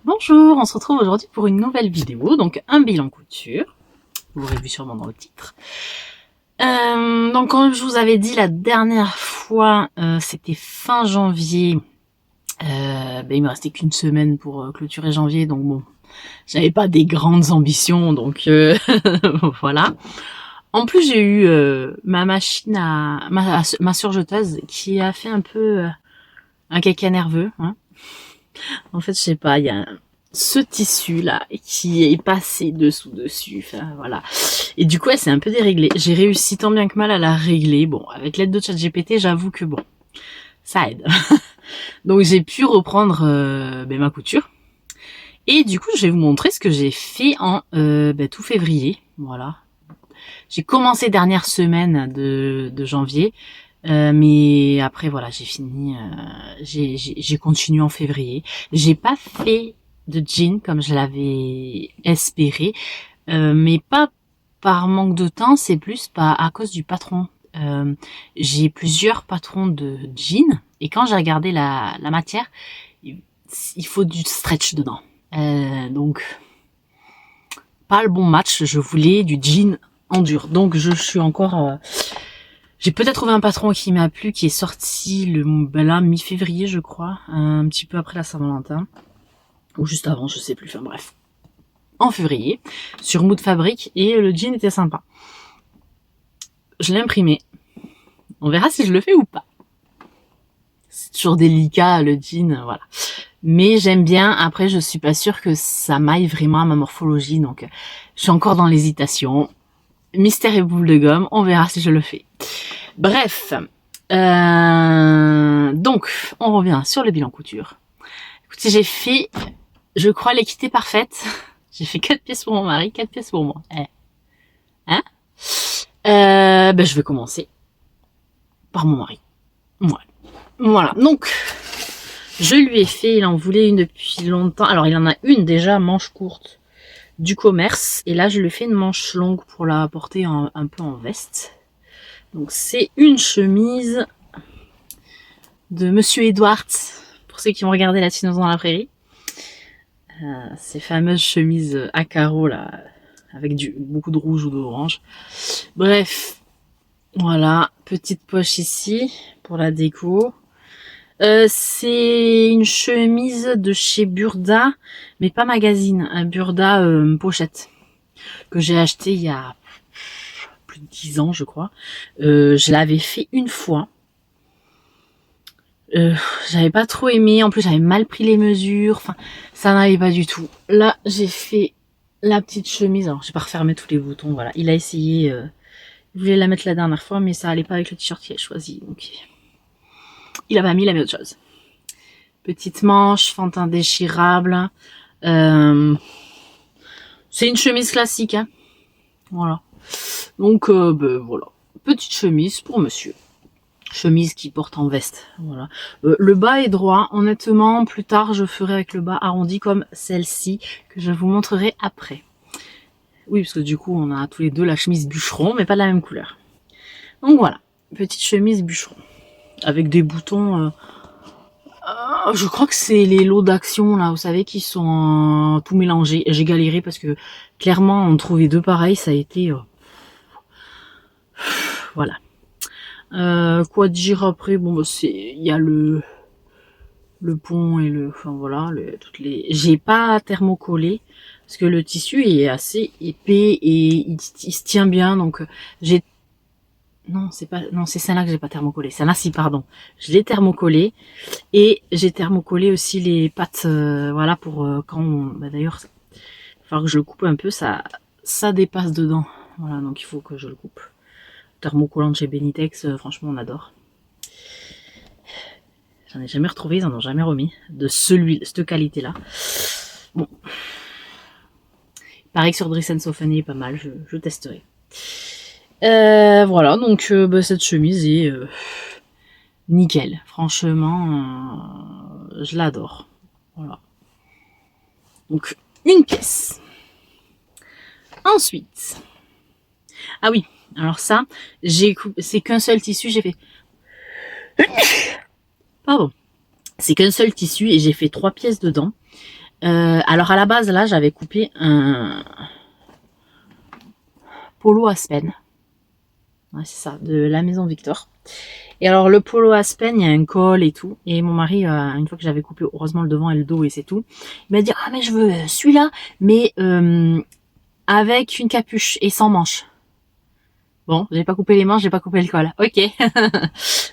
Bonjour, on se retrouve aujourd'hui pour une nouvelle vidéo, donc un bilan couture, vous l'aurez vu sûrement dans le titre. Donc comme je vous avais dit la dernière fois, c'était fin janvier, il me restait qu'une semaine pour clôturer janvier, donc bon, j'avais pas des grandes ambitions, donc voilà. En plus j'ai eu ma machine ma surjeteuse qui a fait un peu un caca nerveux, hein. En fait, je sais pas, il y a ce tissu là qui est passé dessus, enfin voilà. Et du coup, elle s'est un peu déréglée. J'ai réussi tant bien que mal à la régler. Bon, avec l'aide de ChatGPT, j'avoue que bon, ça aide. Donc j'ai pu reprendre ma couture. Et du coup, je vais vous montrer ce que j'ai fait en tout février. Voilà. J'ai commencé dernière semaine de janvier. Mais après voilà, j'ai fini, j'ai continué en février. J'ai pas fait de jean comme je l'avais espéré, mais pas par manque de temps, c'est plus pas à cause du patron. J'ai plusieurs patrons de jean et quand j'ai regardé la matière, il faut du stretch dedans. Donc pas le bon match. Je voulais du jean en dur. Donc je suis encore j'ai peut-être trouvé un patron qui m'a plu, qui est sorti là, mi-février, je crois, un petit peu après la Saint-Valentin, ou juste avant, je sais plus, enfin bref. En février, sur Mood Fabric, et le jean était sympa. Je l'ai imprimé. On verra si je le fais ou pas. C'est toujours délicat, le jean, voilà. Mais j'aime bien, après je suis pas sûre que ça m'aille vraiment à ma morphologie, donc je suis encore dans l'hésitation. Mystère et boule de gomme, on verra si je le fais. Bref, donc on revient sur le bilan couture. Écoutez, j'ai fait, je crois, l'équité parfaite. J'ai fait 4 pièces pour mon mari, 4 pièces pour moi. Hein je vais commencer par mon mari. Ouais. Voilà, donc je lui ai fait, il en voulait une depuis longtemps. Alors il en a une déjà, manche courte, du commerce. Et là je lui ai fait une manche longue pour la porter un peu en veste. Donc c'est une chemise de Monsieur Edwards, pour ceux qui ont regardé La Tinoise dans la prairie. Ces fameuses chemises à carreaux là, avec beaucoup de rouge ou d'orange. Bref, voilà, petite poche ici pour la déco. C'est une chemise de chez Burda, mais pas magazine, Burda pochette, que j'ai acheté il y a plus de 10 ans je crois. Je l'avais fait une fois. J'avais pas trop aimé, en plus j'avais mal pris les mesures, enfin ça n'allait pas du tout. Là j'ai fait la petite chemise, alors j'ai pas refermé tous les boutons, voilà. Il a essayé, il voulait la mettre la dernière fois mais ça allait pas avec le t-shirt qu'il a choisi, donc il a pas mis, il a mis autre chose. Petite manche, fantin déchirable, c'est une chemise classique, hein. Voilà. Donc voilà, petite chemise pour monsieur. Chemise qui porte en veste, voilà. Le bas est droit, honnêtement, plus tard je ferai avec le bas arrondi comme celle-ci, que je vous montrerai après. Oui, parce que du coup on a tous les deux la chemise bûcheron, mais pas de la même couleur. Donc voilà, petite chemise bûcheron, avec des boutons, je crois que c'est les lots d'action là, vous savez, qui sont tout mélangés. J'ai galéré parce que clairement en trouver deux pareils, ça a été... voilà. Quoi dire après, bon c'est, il y a le pont et enfin voilà, toutes les, j'ai pas thermocollé parce que le tissu est assez épais et il se tient bien, donc j'ai, non c'est pas, non c'est celle-là que j'ai pas thermocollé, celle-là si, pardon, je l'ai thermocollé et j'ai thermocollé aussi les pattes, voilà, pour quand d'ailleurs il va falloir que je le coupe un peu, ça dépasse dedans, voilà, donc il faut que je le coupe. Thermocollant de chez Benitex, franchement on adore. J'en ai jamais retrouvé, ils en ont jamais remis de cette qualité-là. Bon, il paraît que sur Dress & Softener est pas mal, je testerai. Voilà, donc cette chemise est nickel. Franchement, je l'adore. Voilà. Donc une pièce. Ensuite, ah oui, alors ça, c'est qu'un seul tissu, j'ai fait. Pardon. C'est qu'un seul tissu et j'ai fait 3 pièces dedans. Alors à la base, là, j'avais coupé un polo Aspen. Ouais, c'est ça, de la maison Victor. Et alors le polo Aspen, il y a un col et tout. Et mon mari, une fois que j'avais coupé heureusement le devant et le dos et c'est tout, il m'a dit ah mais je veux celui-là, mais avec une capuche et sans manches. Bon, j'ai pas coupé les manches, j'ai pas coupé le col. Ok.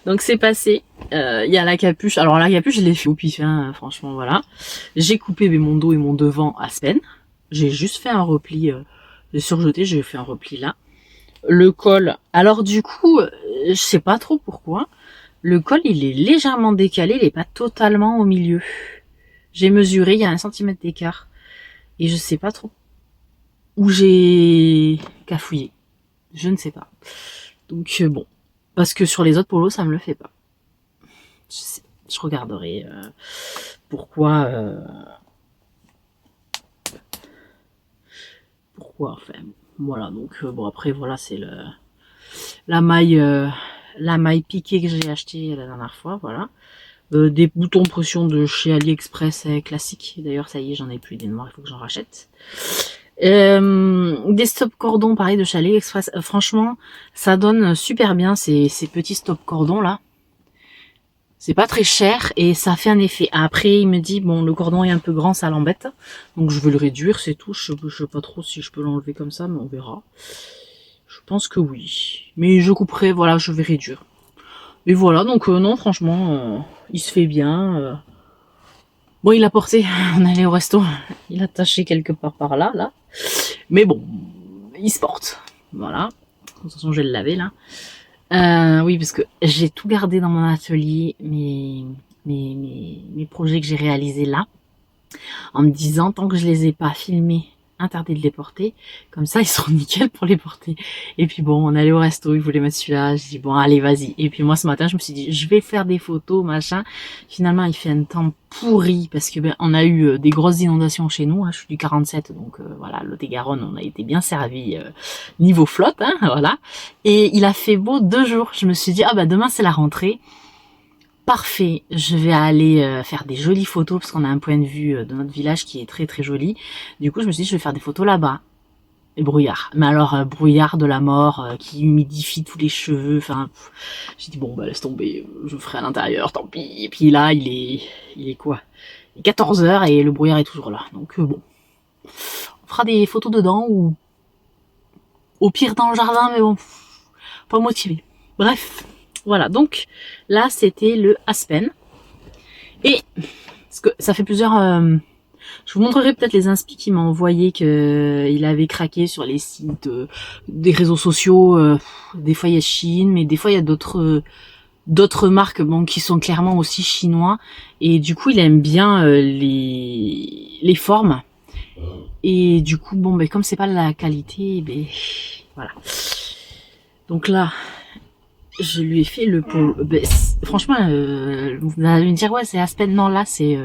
Donc c'est passé. Il y a la capuche. Alors la capuche, je l'ai fait au pif, hein, franchement, voilà. J'ai coupé mon dos et mon devant Aspen. J'ai juste fait un repli. J'ai surjeté, j'ai fait un repli là. Le col. Alors du coup, je sais pas trop pourquoi. Le col, il est légèrement décalé, il est pas totalement au milieu. J'ai mesuré, il y a 1 centimètre d'écart. Et je sais pas trop où j'ai cafouillé. Je ne sais pas. Donc bon. Parce que sur les autres polos, ça me le fait pas. Je regarderai pourquoi... pourquoi, enfin... Voilà, donc bon après voilà, c'est la maille piquée que j'ai acheté la dernière fois, voilà. Des boutons pression de chez AliExpress classiques. D'ailleurs ça y est, j'en ai plus des noirs, il faut que j'en rachète. Des stop cordons pareil de chez AliExpress. Franchement, ça donne super bien ces petits stop cordons là. C'est pas très cher et ça fait un effet. Après, il me dit bon, le cordon est un peu grand, ça l'embête. Donc je vais le réduire, c'est tout. Je sais pas trop si je peux l'enlever comme ça, mais on verra. Je pense que oui. Mais je couperai, voilà, je vais réduire. Et voilà, donc non, franchement, il se fait bien. Bon, il a porté, on allait au resto. Il a taché quelque part par là, là. Mais bon, il se porte. Voilà. De toute façon, je vais le laver, là. Oui, parce que j'ai tout gardé dans mon atelier, mes projets que j'ai réalisés là, en me disant, tant que je les ai pas filmés, interdit de les porter, comme ça ils seront nickel pour les porter. Et puis bon, on allait au resto, ils voulaient mettre celui-là, j'ai dit bon allez vas-y. Et puis moi ce matin je me suis dit je vais faire des photos machin. Finalement il fait un temps pourri parce que ben on a eu des grosses inondations chez nous, hein. Je suis du 47 donc voilà, Lot-et-Garonne on a été bien servi niveau flotte, hein, voilà. Et il a fait beau 2 jours. Je me suis dit ah bah demain c'est la rentrée. Parfait, je vais aller faire des jolies photos parce qu'on a un point de vue de notre village qui est très très joli. Du coup, je me suis dit je vais faire des photos là-bas. Et brouillard. Mais alors brouillard de la mort qui humidifie tous les cheveux. Enfin, j'ai dit bon bah laisse tomber, je ferai à l'intérieur, tant pis. Et puis là, il est quoi? Il est 14h et le brouillard est toujours là. Donc bon, on fera des photos dedans ou au pire dans le jardin, mais bon, pas motivé. Bref. Voilà, donc là c'était le Aspen. Et parce que ça fait plusieurs... je vous montrerai peut-être les inspi qui m'ont envoyé qu'il avait craqué sur les sites des réseaux sociaux. Des fois il y a Chine, mais des fois il y a d'autres marques bon qui sont clairement aussi chinois. Et du coup il aime bien les formes. Et du coup bon ben comme c'est pas la qualité, ben voilà. Donc là je lui ai fait le pot. Ben, franchement, vous allez me dire ouais c'est Aspen, non là c'est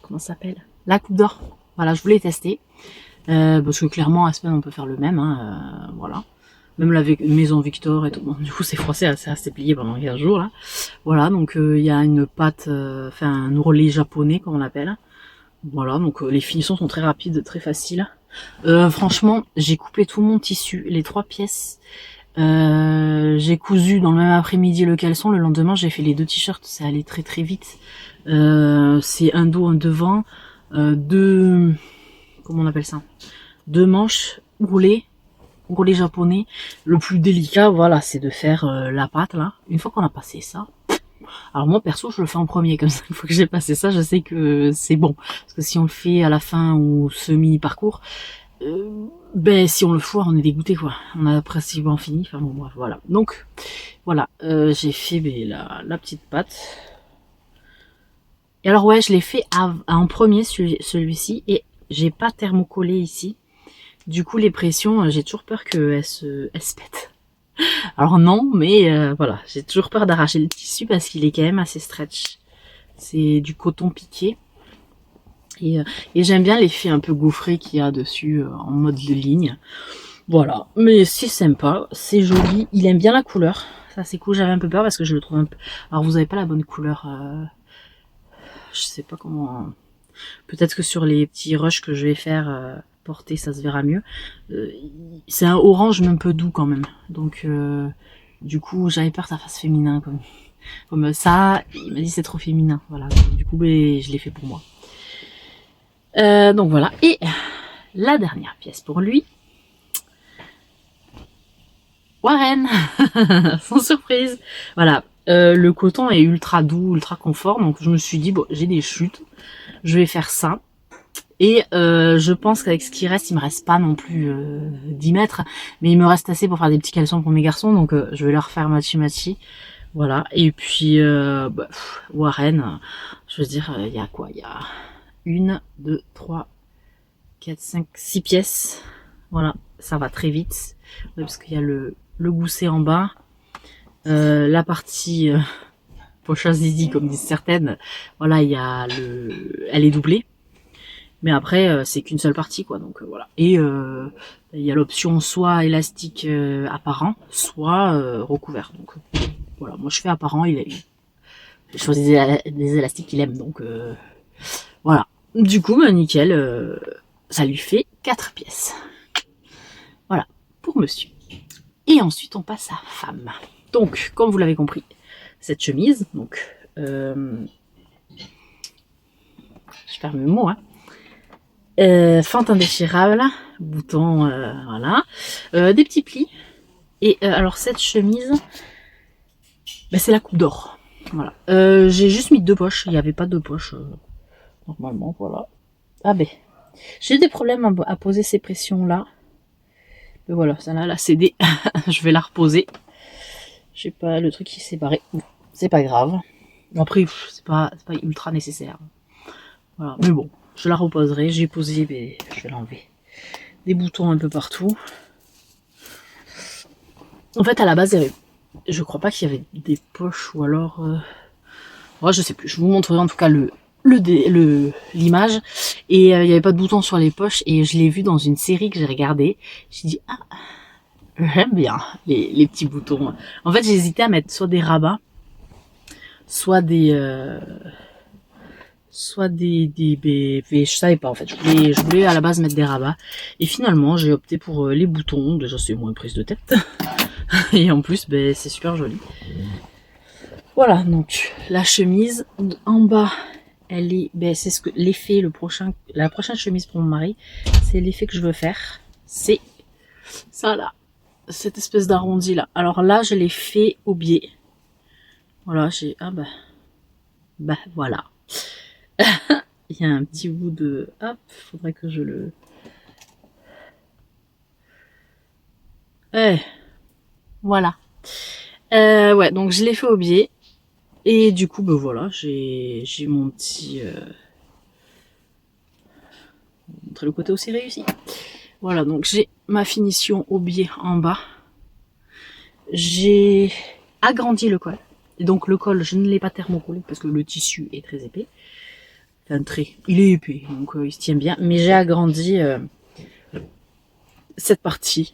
comment ça s'appelle, la coupe d'or. Voilà, je voulais tester parce que clairement Aspen on peut faire le même, hein, voilà. Même la maison Victor et tout. Bon, du coup c'est froissé, ça s'est plié pendant 15 jours là. Voilà, donc il y a une pâte, enfin un ourlet japonais comme on l'appelle. Voilà, donc les finitions sont très rapides, très faciles. Franchement, j'ai coupé tout mon tissu, les 3 pièces. J'ai cousu dans le même après-midi le caleçon. Le lendemain, j'ai fait les 2 t-shirts. Ça allait très très vite. C'est un dos, un devant, 2, comment on appelle ça, 2 manches roulées japonais. Le plus délicat, voilà, c'est de faire la pâte là. Une fois qu'on a passé ça. Alors moi perso, je le fais en premier comme ça. Une fois que j'ai passé ça, je sais que c'est bon. Parce que si on le fait à la fin ou semi-parcours. Ben si on le foire on est dégoûté quoi, on a pratiquement fini, enfin bon bref voilà. Donc voilà, j'ai fait la petite pâte. Et alors ouais je l'ai fait en premier celui-ci et j'ai pas thermocollé ici. Du coup les pressions, j'ai toujours peur qu'elles se pètent. Alors non mais voilà, j'ai toujours peur d'arracher le tissu parce qu'il est quand même assez stretch. C'est du coton piqué. Et j'aime bien l'effet un peu gaufré qu'il y a dessus en mode de ligne. Voilà, mais c'est sympa, c'est joli, il aime bien la couleur. Ça c'est cool, j'avais un peu peur parce que je le trouve un peu... Alors vous avez pas la bonne couleur, je sais pas comment... Peut-être que sur les petits rushs que je vais faire porter, ça se verra mieux. C'est un orange mais un peu doux quand même. Donc du coup, j'avais peur que ça fasse féminin comme ça. Il m'a dit c'est trop féminin. Voilà. Du coup, ben, je l'ai fait pour moi. Donc voilà. Et la dernière pièce pour lui. Warren, sans surprise. Voilà. Le coton est ultra doux, ultra confort. Donc je me suis dit, bon, j'ai des chutes. Je vais faire ça. Et je pense qu'avec ce qui reste, il me reste pas non plus 10 mètres, mais il me reste assez pour faire des petits caleçons pour mes garçons, donc je vais leur faire matchi. Voilà, et puis Warren, je veux dire, il y a quoi? Il y a 1, 2, 3, 4, 5, 6 pièces. Voilà, ça va très vite, ouais, parce qu'il y a le gousset en bas, la partie poche à zizi, comme disent certaines, voilà, il y a elle est doublée. Mais après, c'est qu'une seule partie, quoi. Donc voilà. Et il y a l'option soit élastique apparent, soit recouvert. Donc voilà, moi je fais apparent. J'ai choisi des élastiques qu'il aime. Donc voilà. Du coup, bah, nickel. Ça lui fait 4 pièces. Voilà, pour monsieur. Et ensuite, on passe à femme. Donc, comme vous l'avez compris, cette chemise. Donc, je perds mes mots, hein. Fente indéchirable, bouton, voilà, des petits plis. Et alors cette chemise, ben, c'est la coupe d'or. Voilà. J'ai juste mis 2 poches. Il n'y avait pas 2 poches normalement. Voilà. Ah ben, j'ai des problèmes à poser ces pressions là. Mais voilà, celle-là, elle a cédé. Je vais la reposer. Je sais pas, le truc qui s'est barré. C'est pas grave. Après, c'est pas ultra nécessaire. Voilà. Mais bon. Je la reposerai, j'ai posé, mais je vais l'enlever. Des boutons un peu partout. En fait, à la base, je crois pas qu'il y avait des poches ou alors... Ouais, je sais plus. Je vous montrerai en tout cas l'image. Et il n'y avait pas de boutons sur les poches. Et je l'ai vu dans une série que j'ai regardée. J'ai dit, ah, j'aime bien les petits boutons. En fait, j'hésitais à mettre soit des rabats, soit des... je savais pas en fait, je voulais à la base mettre des rabats et finalement j'ai opté pour les boutons. Déjà c'est moins prise de tête et en plus ben, c'est super joli. Voilà, donc la chemise en bas, elle est, ben, c'est ce que l'effet, la prochaine chemise pour mon mari, c'est l'effet que je veux faire, c'est ça là, cette espèce d'arrondi là. Alors là je l'ai fait au biais, voilà, j'ai voilà. Il y a un petit bout de... Hop, faudrait que je le... Voilà. Ouais, donc je l'ai fait au biais. Et du coup, ben voilà, j'ai mon petit... montrer le côté aussi réussi. Voilà, donc j'ai ma finition au biais en bas. J'ai agrandi le col. Et donc le col, je ne l'ai pas thermocollé parce que le tissu est très épais. Enfin, il est épais, donc il se tient bien. Mais j'ai agrandi cette partie.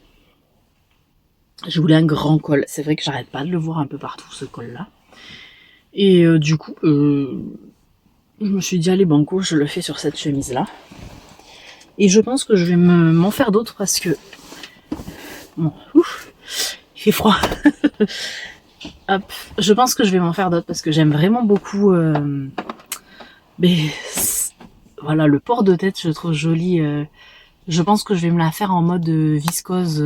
Je voulais un grand col. C'est vrai que j'arrête pas de le voir un peu partout, ce col-là. Et du coup, je me suis dit, allez, banco, je le fais sur cette chemise-là. Et je pense que je vais m'en faire d'autres parce que... Bon, ouf, il fait froid. Hop, je pense que je vais m'en faire d'autres parce que j'aime vraiment beaucoup... mais voilà, le port de tête, je le trouve joli. Je pense que je vais me la faire en mode viscose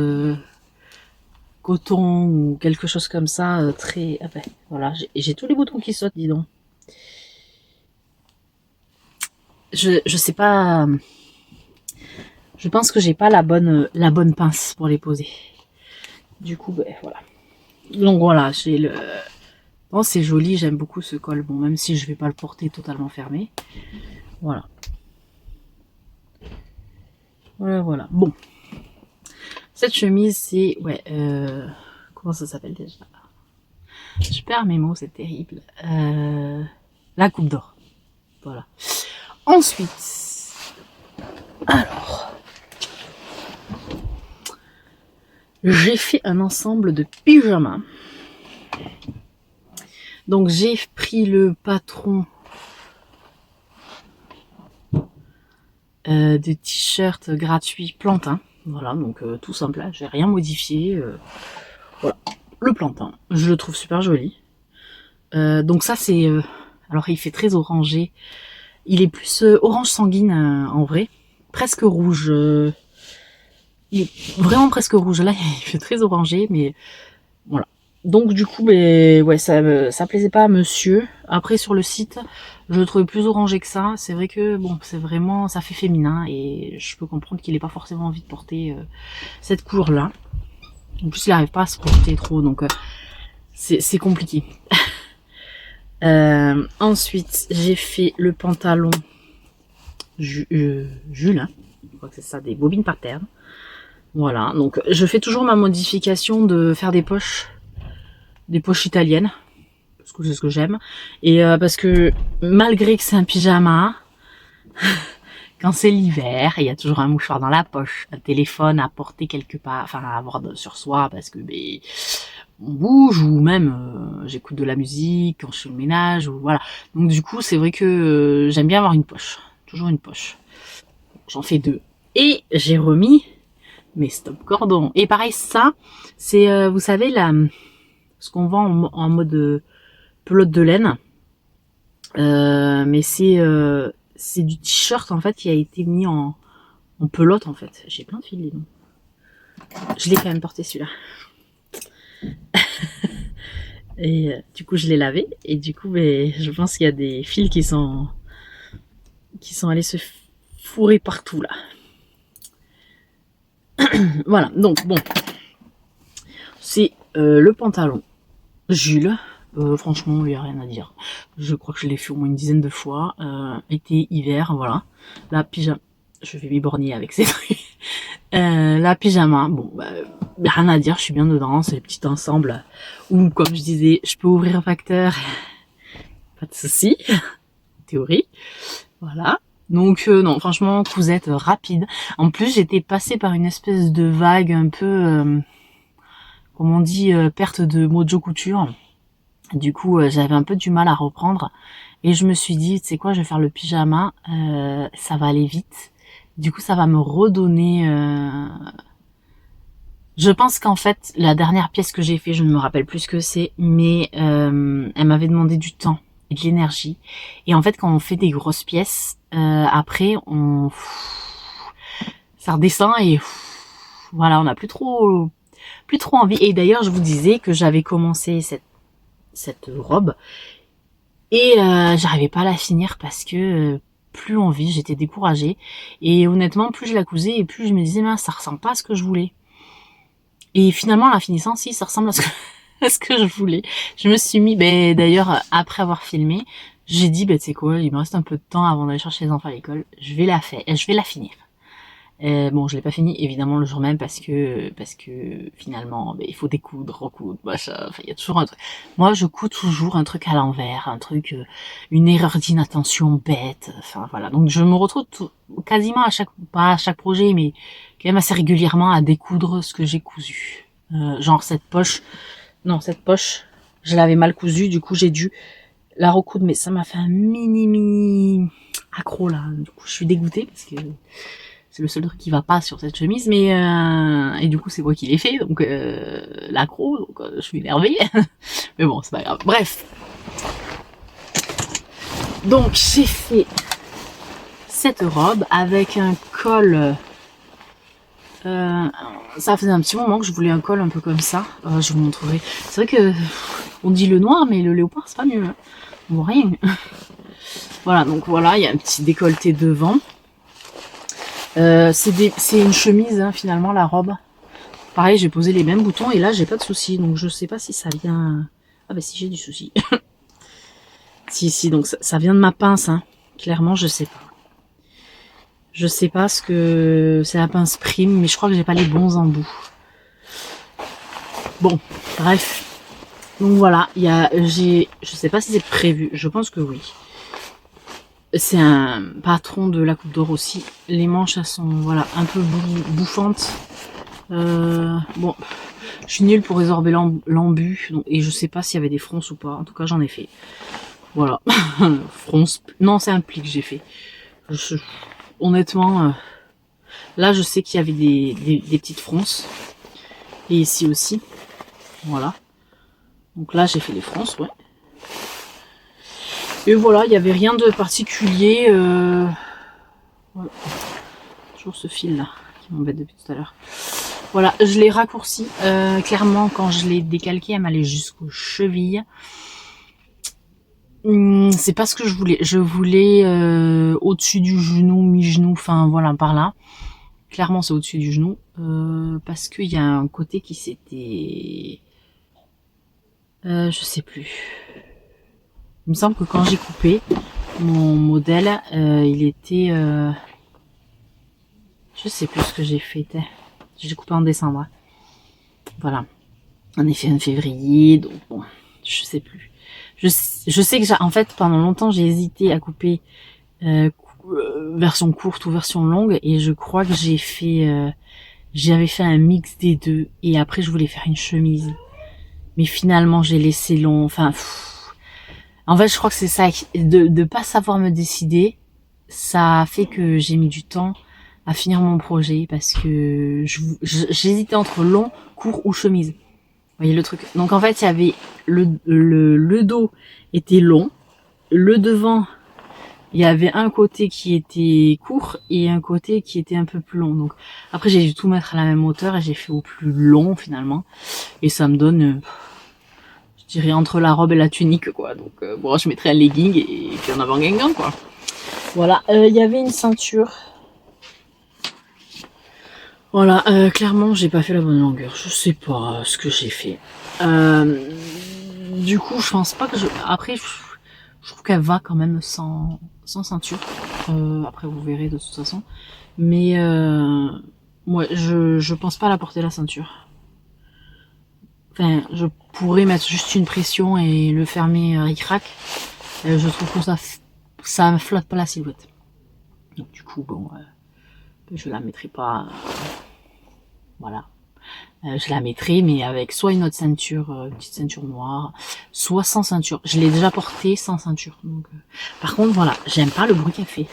coton ou quelque chose comme ça, très... Ah ben, voilà, j'ai tous les boutons qui sautent, dis donc. Je sais pas... Je pense que j'ai pas la bonne pince pour les poser. Du coup, ben voilà. Donc voilà, j'ai le... Bon, c'est joli, j'aime beaucoup ce col. Bon, même si je vais pas le porter totalement fermé. Voilà. Voilà. Bon. Cette chemise, c'est... Ouais, comment ça s'appelle déjà? Je perds mes mots, c'est terrible. La coupe d'or. Voilà. Ensuite... Alors... J'ai fait un ensemble de pyjamas. Donc j'ai pris le patron de t-shirt gratuit plantain. Voilà, donc tout simple, là, j'ai rien modifié. Voilà, le plantain, je le trouve super joli. Donc ça c'est... alors il fait très orangé. Il est plus orange sanguine en vrai. Presque rouge. Il est vraiment presque rouge. Là, il fait très orangé, mais voilà. Donc du coup, ouais, ça plaisait pas à monsieur. Après sur le site, je le trouvais plus orangé que ça. C'est vrai que bon, c'est vraiment, ça fait féminin et je peux comprendre qu'il ait pas forcément envie de porter cette couleur-là. En plus, il n'arrive pas à se projeter trop, donc c'est compliqué. Ensuite, j'ai fait le pantalon Jules, hein. Je crois que c'est ça, des bobines pattern. Voilà, donc je fais toujours ma modification de faire des poches italiennes, parce que c'est ce que j'aime, et parce que malgré que c'est un pyjama, quand c'est l'hiver, il y a toujours un mouchoir dans la poche, un téléphone à porter quelque part, enfin à avoir sur soi, parce que on bouge, ou même j'écoute de la musique quand je fais le ménage, ou voilà. Donc du coup, c'est vrai que j'aime bien avoir une poche, toujours une poche. J'en fais 2. Et j'ai remis mes stop cordons. Et pareil, ça, c'est, vous savez, ce qu'on vend en mode pelote de laine. Mais c'est du t-shirt, en fait, qui a été mis en pelote, en fait. J'ai plein de fils, dis donc. Je l'ai quand même porté, celui-là. Et du coup, je l'ai lavé. Et du coup, je pense qu'il y a des fils qui sont allés se fourrer partout, là. Voilà, donc bon, c'est le pantalon Jules. Franchement, il n'y a rien à dire. Je crois que je l'ai fait au moins une dizaine de fois. Été, hiver, voilà. La pyjama, je vais m'éborgner avec ces trucs. La pyjama, bon, rien à dire, je suis bien dedans. C'est le petit ensemble où, comme je disais, je peux ouvrir un facteur. Pas de souci. Théorie. Voilà. Donc non, franchement, cousette rapide. En plus, j'étais passée par une espèce de vague un peu, comme on dit, perte de mojo couture. Du coup, j'avais un peu du mal à reprendre. Et je me suis dit, tu sais quoi, je vais faire le pyjama, ça va aller vite. Du coup, ça va me redonner... Je pense qu'en fait, la dernière pièce que j'ai fait, je ne me rappelle plus ce que c'est, mais elle m'avait demandé du temps et de l'énergie. Et en fait, quand on fait des grosses pièces, après, ça redescend et voilà, on n'a plus trop envie. Et d'ailleurs, je vous disais que j'avais commencé cette robe et j'arrivais pas à la finir parce que plus envie, j'étais découragée. Et honnêtement, plus je la cousais et plus je me disais, mince, ça ressemble pas à ce que je voulais. Et finalement, à la finissant, si, ça ressemble à ce que je voulais. Je me suis mis, d'ailleurs, après avoir filmé, j'ai dit, tu sais quoi, il me reste un peu de temps avant d'aller chercher les enfants à l'école, je vais la finir. Bon, je l'ai pas fini évidemment le jour même parce que finalement, il faut découdre, recoudre, machin. Enfin, il y a toujours un truc. Moi, je couds toujours un truc à l'envers, un truc, une erreur d'inattention bête. Enfin voilà. Donc je me retrouve quasiment pas à chaque projet, mais quand même assez régulièrement à découdre ce que j'ai cousu. Genre cette poche, je l'avais mal cousue, du coup j'ai dû la recoudre, mais ça m'a fait un mini accro là. Du coup, je suis dégoûtée parce que c'est le seul truc qui va pas sur cette chemise, mais et du coup c'est moi qui l'ai fait, donc l'accro, donc je suis énervée. Mais bon, c'est pas grave. Bref. Donc j'ai fait cette robe avec un col. Ça faisait un petit moment que je voulais un col un peu comme ça. Je vous montrerai. C'est vrai que on dit le noir, mais le léopard c'est pas mieux. Hein. On voit rien. Voilà, donc voilà, il y a un petit décolleté devant. C'est une chemise hein, finalement la robe. Pareil, j'ai posé les mêmes boutons et là j'ai pas de soucis, donc je sais pas si ça vient. Ah bah si, j'ai du souci. si, donc ça vient de ma pince, hein. Clairement je sais pas. Je sais pas ce que c'est, la pince prime, mais je crois que j'ai pas les bons embouts. Bon, bref. Donc voilà, je sais pas si c'est prévu, je pense que oui. C'est un patron de la Coupe d'Or aussi. Les manches, elles sont voilà un peu bouffantes. Bon, je suis nulle pour résorber l'embu et je sais pas s'il y avait des fronces ou pas. En tout cas, j'en ai fait. Voilà, fronce. Non, c'est un pli que j'ai fait. honnêtement, là je sais qu'il y avait des petites fronces. Et ici aussi. Voilà. Donc là j'ai fait les fronces, ouais. Et voilà, il n'y avait rien de particulier. Voilà. Toujours ce fil là qui m'embête depuis tout à l'heure. Voilà, je l'ai raccourci. Clairement, quand je l'ai décalqué, elle m'allait jusqu'aux chevilles. C'est pas ce que je voulais. Je voulais au-dessus du genou, mi-genou, enfin voilà, par là. Clairement, c'est au-dessus du genou. Parce qu'il y a un côté qui s'était... je sais plus. Il me semble que quand j'ai coupé mon modèle, il était... je sais plus ce que j'ai fait. J'ai coupé en décembre. Voilà. En effet, en février, donc bon, je sais plus. Je sais que en fait, pendant longtemps, j'ai hésité à couper version courte ou version longue, et je crois que j'avais fait un mix des deux, et après je voulais faire une chemise. Mais finalement, j'ai laissé long, enfin... En fait, je crois que c'est ça, de pas savoir me décider, ça a fait que j'ai mis du temps à finir mon projet, parce que j'hésitais entre long, court ou chemise. Vous voyez le truc. Donc en fait, il y avait le dos était long, le devant, il y avait un côté qui était court et un côté qui était un peu plus long. Donc après, j'ai dû tout mettre à la même hauteur et j'ai fait au plus long finalement. Et ça me donne, je dirais, entre la robe et la tunique, quoi. Donc bon, je mettrais un legging et puis en avant guingamp, quoi. Voilà, il y avait une ceinture. Voilà, clairement, j'ai pas fait la bonne longueur. Je sais pas ce que j'ai fait. Du coup, je pense pas que Après, je trouve qu'elle va quand même sans ceinture. Après, vous verrez de toute façon. Mais ouais, je pense pas la porter la ceinture. Enfin, je pourrais mettre juste une pression et le fermer ric-rac. Je trouve que ça me flotte pas la silhouette. Donc du coup, bon, je la mettrai pas. Voilà. Je la mettrai, mais avec soit une autre ceinture, une petite ceinture noire, soit sans ceinture. Je l'ai déjà portée sans ceinture. Donc, par contre, voilà, j'aime pas le bruit qu'elle fait.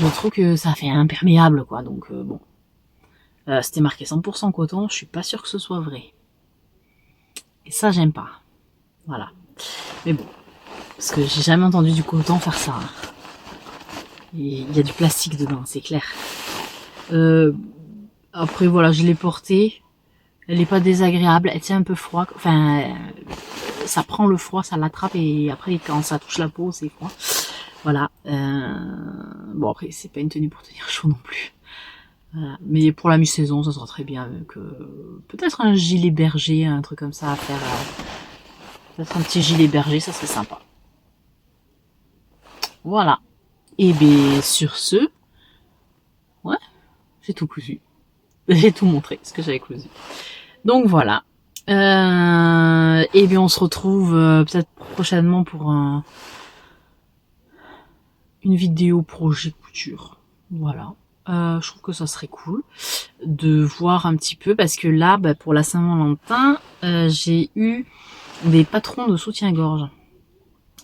Je trouve que ça fait imperméable, quoi. Donc bon, c'était marqué 100% coton. Je suis pas sûre que ce soit vrai. Et ça, j'aime pas. Voilà. Mais bon, parce que j'ai jamais entendu du coton faire ça. Il y a du plastique dedans, c'est clair. Après, voilà, je l'ai portée. Elle est pas désagréable. Elle tient un peu froid. Enfin, ça prend le froid, ça l'attrape et après, quand ça touche la peau, c'est froid. Voilà. Bon, après, c'est pas une tenue pour tenir chaud non plus. Voilà. Mais pour la mi-saison, ça sera très bien avec peut-être un gilet berger, un truc comme ça à faire. Peut-être un petit gilet berger, ça serait sympa. Voilà. Et bien, sur ce, ouais, j'ai tout cousu. J'ai tout montré, ce que j'avais cousu. Donc voilà. Et bien, on se retrouve peut-être prochainement pour une vidéo projet couture. Voilà. Je trouve que ça serait cool de voir un petit peu, parce que là, bah, pour la Saint-Valentin, j'ai eu des patrons de soutien-gorge.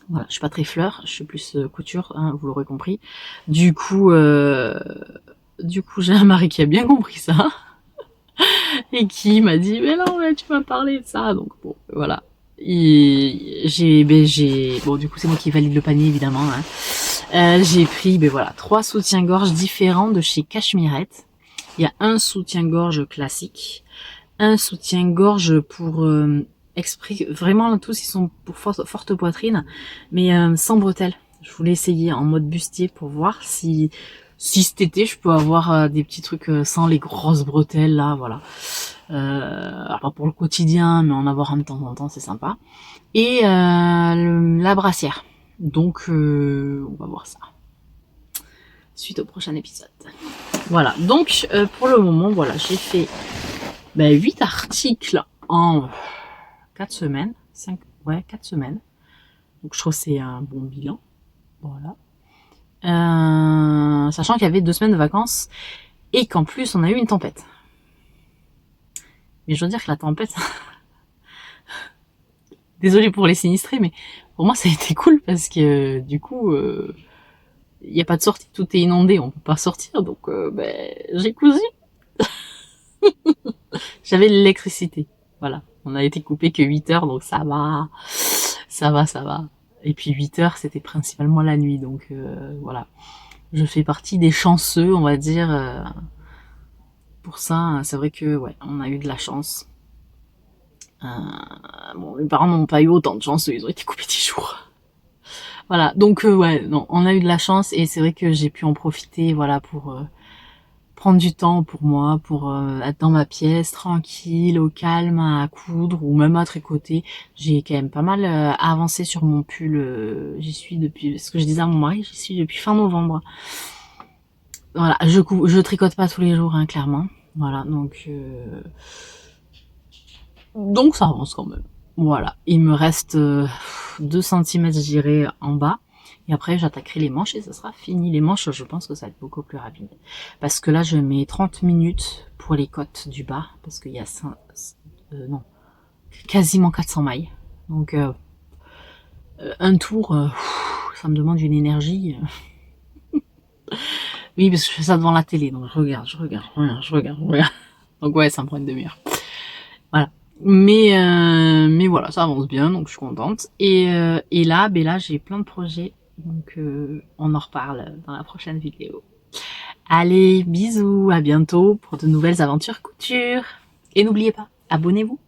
Voilà, je suis pas très fleur, je suis plus couture, hein, vous l'aurez compris. Du coup, j'ai un mari qui a bien compris ça et qui m'a dit mais non, mais tu m'as parlé de ça, donc bon, voilà. Bon, du coup c'est moi qui valide le panier évidemment. Hein. J'ai pris, ben voilà, 3 soutiens-gorge différents de chez Cachemирette. Il y a un soutien-gorge classique, un soutien-gorge pour vraiment tous ils sont pour forte poitrine, mais sans bretelles. Je voulais essayer en mode bustier pour voir si cet été je peux avoir des petits trucs sans les grosses bretelles là, voilà. Alors pas pour le quotidien, mais en avoir un de temps en temps, c'est sympa. Et la brassière. Donc on va voir ça suite au prochain épisode. Voilà, donc pour le moment, voilà, j'ai fait 8 articles en 4 semaines. 4 semaines. Donc je trouve que c'est un bon bilan. Voilà. Sachant qu'il y avait 2 semaines de vacances et qu'en plus on a eu une tempête. Mais je dois dire que la tempête, désolée pour les sinistrés, mais pour moi ça a été cool parce que du coup il n'y a pas de sortie, tout est inondé, on peut pas sortir, donc j'ai cousu. J'avais l'électricité, voilà. On a été coupé que 8 heures, donc ça va, ça va, ça va. Et puis 8 heures, c'était principalement la nuit, donc voilà. Je fais partie des chanceux, on va dire. Pour ça, c'est vrai que ouais, on a eu de la chance. Bon, mes parents n'ont pas eu autant de chance, ils ont été coupés 10 jours. Voilà, donc ouais, non, on a eu de la chance et c'est vrai que j'ai pu en profiter, voilà, pour prendre du temps pour moi, pour être dans ma pièce, tranquille, au calme, à coudre ou même à tricoter. J'ai quand même pas mal avancé sur mon pull. J'y suis depuis, ce que je disais à mon mari, j'y suis depuis fin novembre. Voilà, je tricote pas tous les jours, hein, clairement. Voilà, donc ça avance quand même. Voilà, il me reste 2 cm, je dirais, en bas. Et après, j'attaquerai les manches et ça sera fini. Les manches, je pense que ça va être beaucoup plus rapide. Parce que là, je mets 30 minutes pour les côtes du bas. Parce qu'il y a non, quasiment 400 mailles. Donc, un tour, ça me demande une énergie. Oui, parce que je fais ça devant la télé. Donc, je regarde. Donc, ouais, ça me prend une demi-heure. Voilà. Mais voilà, ça avance bien, donc je suis contente. Et là, j'ai plein de projets, donc on en reparle dans la prochaine vidéo. Allez, bisous, à bientôt pour de nouvelles aventures couture. Et n'oubliez pas, abonnez-vous.